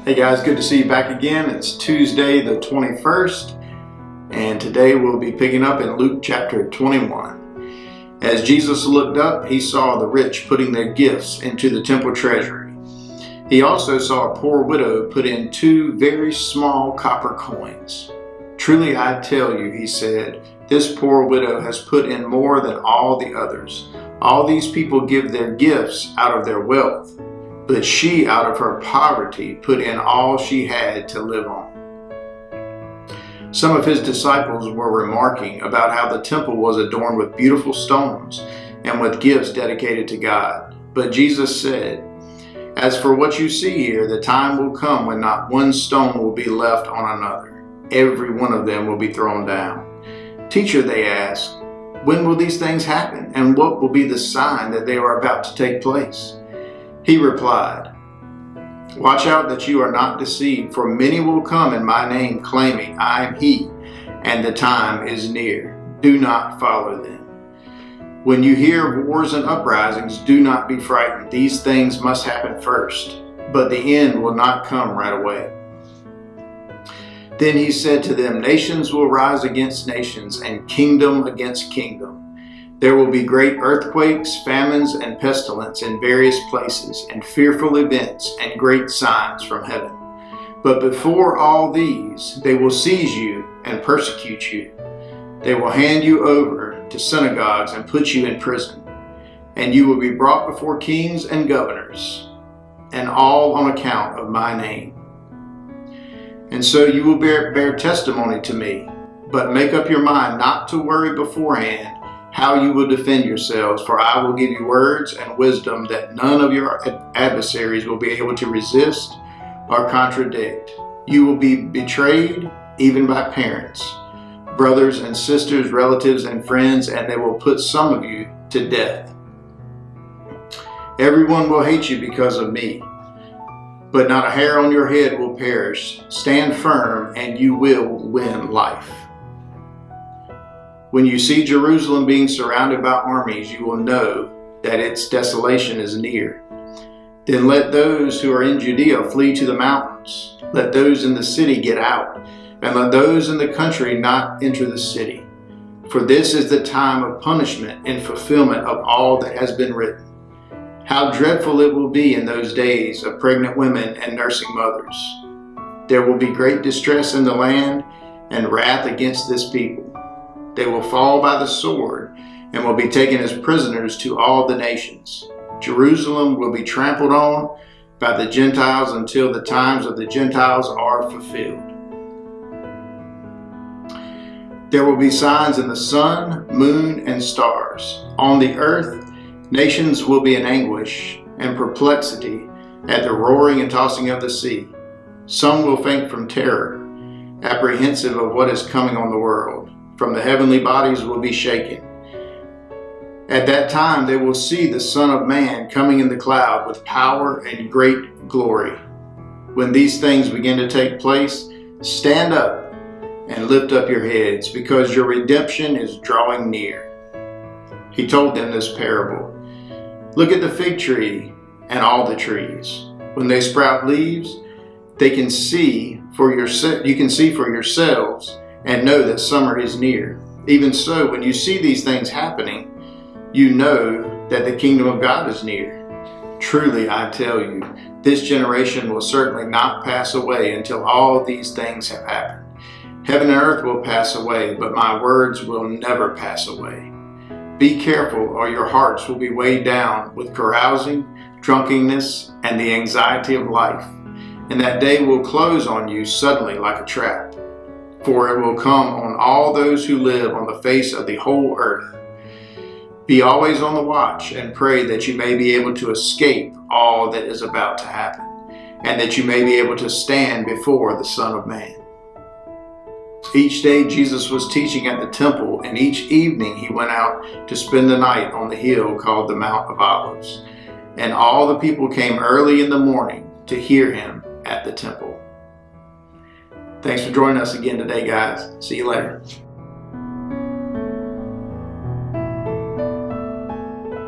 Hey guys, good to see you back again. It's Tuesday the 21st, and today we'll be picking up in Luke chapter 21. As Jesus looked up, he saw the rich putting their gifts into the temple treasury. He also saw a poor widow put in 2 very small copper coins. "Truly I tell you," he said, "this poor widow has put in more than all the others. All these people give their gifts out of their wealth, but she, out of her poverty, put in all she had to live on." Some of his disciples were remarking about how the temple was adorned with beautiful stones and with gifts dedicated to God. But Jesus said, "As for what you see here, the time will come when not one stone will be left on another. Every one of them will be thrown down." "Teacher," they asked, "when will these things happen? And what will be the sign that they are about to take place?" He replied, "Watch out that you are not deceived, for many will come in my name claiming, 'I am he,' and the time is near. Do not follow them. When you hear of wars and uprisings, do not be frightened. These things must happen first, but the end will not come right away." Then he said to them, "Nations will rise against nations, and kingdom against kingdom. There will be great earthquakes, famines, and pestilence in various places, and fearful events and great signs from heaven. But before all these, they will seize you and persecute you. They will hand you over to synagogues and put you in prison. And you will be brought before kings and governors, and all on account of my name. And so you will bear testimony to me. But make up your mind not to worry beforehand how you will defend yourselves, for I will give you words and wisdom that none of your adversaries will be able to resist or contradict. You will be betrayed even by parents, brothers and sisters, relatives and friends, and they will put some of you to death. Everyone will hate you because of me, but not a hair on your head will perish. Stand firm and you will win life. When you see Jerusalem being surrounded by armies, you will know that its desolation is near. Then let those who are in Judea flee to the mountains. Let those in the city get out, and let those in the country not enter the city. For this is the time of punishment and fulfillment of all that has been written. How dreadful it will be in those days of pregnant women and nursing mothers. There will be great distress in the land and wrath against this people. They will fall by the sword and will be taken as prisoners to all the nations. Jerusalem will be trampled on by the Gentiles until the times of the Gentiles are fulfilled. There will be signs in the sun, moon, and stars. On the earth, nations will be in anguish and perplexity at the roaring and tossing of the sea. Some will faint from terror, apprehensive of what is coming on the world. From the heavenly bodies will be shaken. At that time they will see the Son of Man coming in the cloud with power and great glory. When these things begin to take place, stand up and lift up your heads, because your redemption is drawing near." He told them this parable. "Look at the fig tree and all the trees. When they sprout leaves, you can see for yourselves and know that summer is near. Even so, when you see these things happening, you know that the kingdom of God is near. Truly, I tell you, this generation will certainly not pass away until all these things have happened. Heaven and earth will pass away, but my words will never pass away. Be careful, or your hearts will be weighed down with carousing, drunkenness, and the anxiety of life. And that day will close on you suddenly like a trap. For it will come on all those who live on the face of the whole earth. Be always on the watch and pray that you may be able to escape all that is about to happen, and that you may be able to stand before the Son of Man." Each day Jesus was teaching at the temple, and each evening he went out to spend the night on the hill called the Mount of Olives. And all the people came early in the morning to hear him at the temple. Thanks for joining us again today, guys. See you later.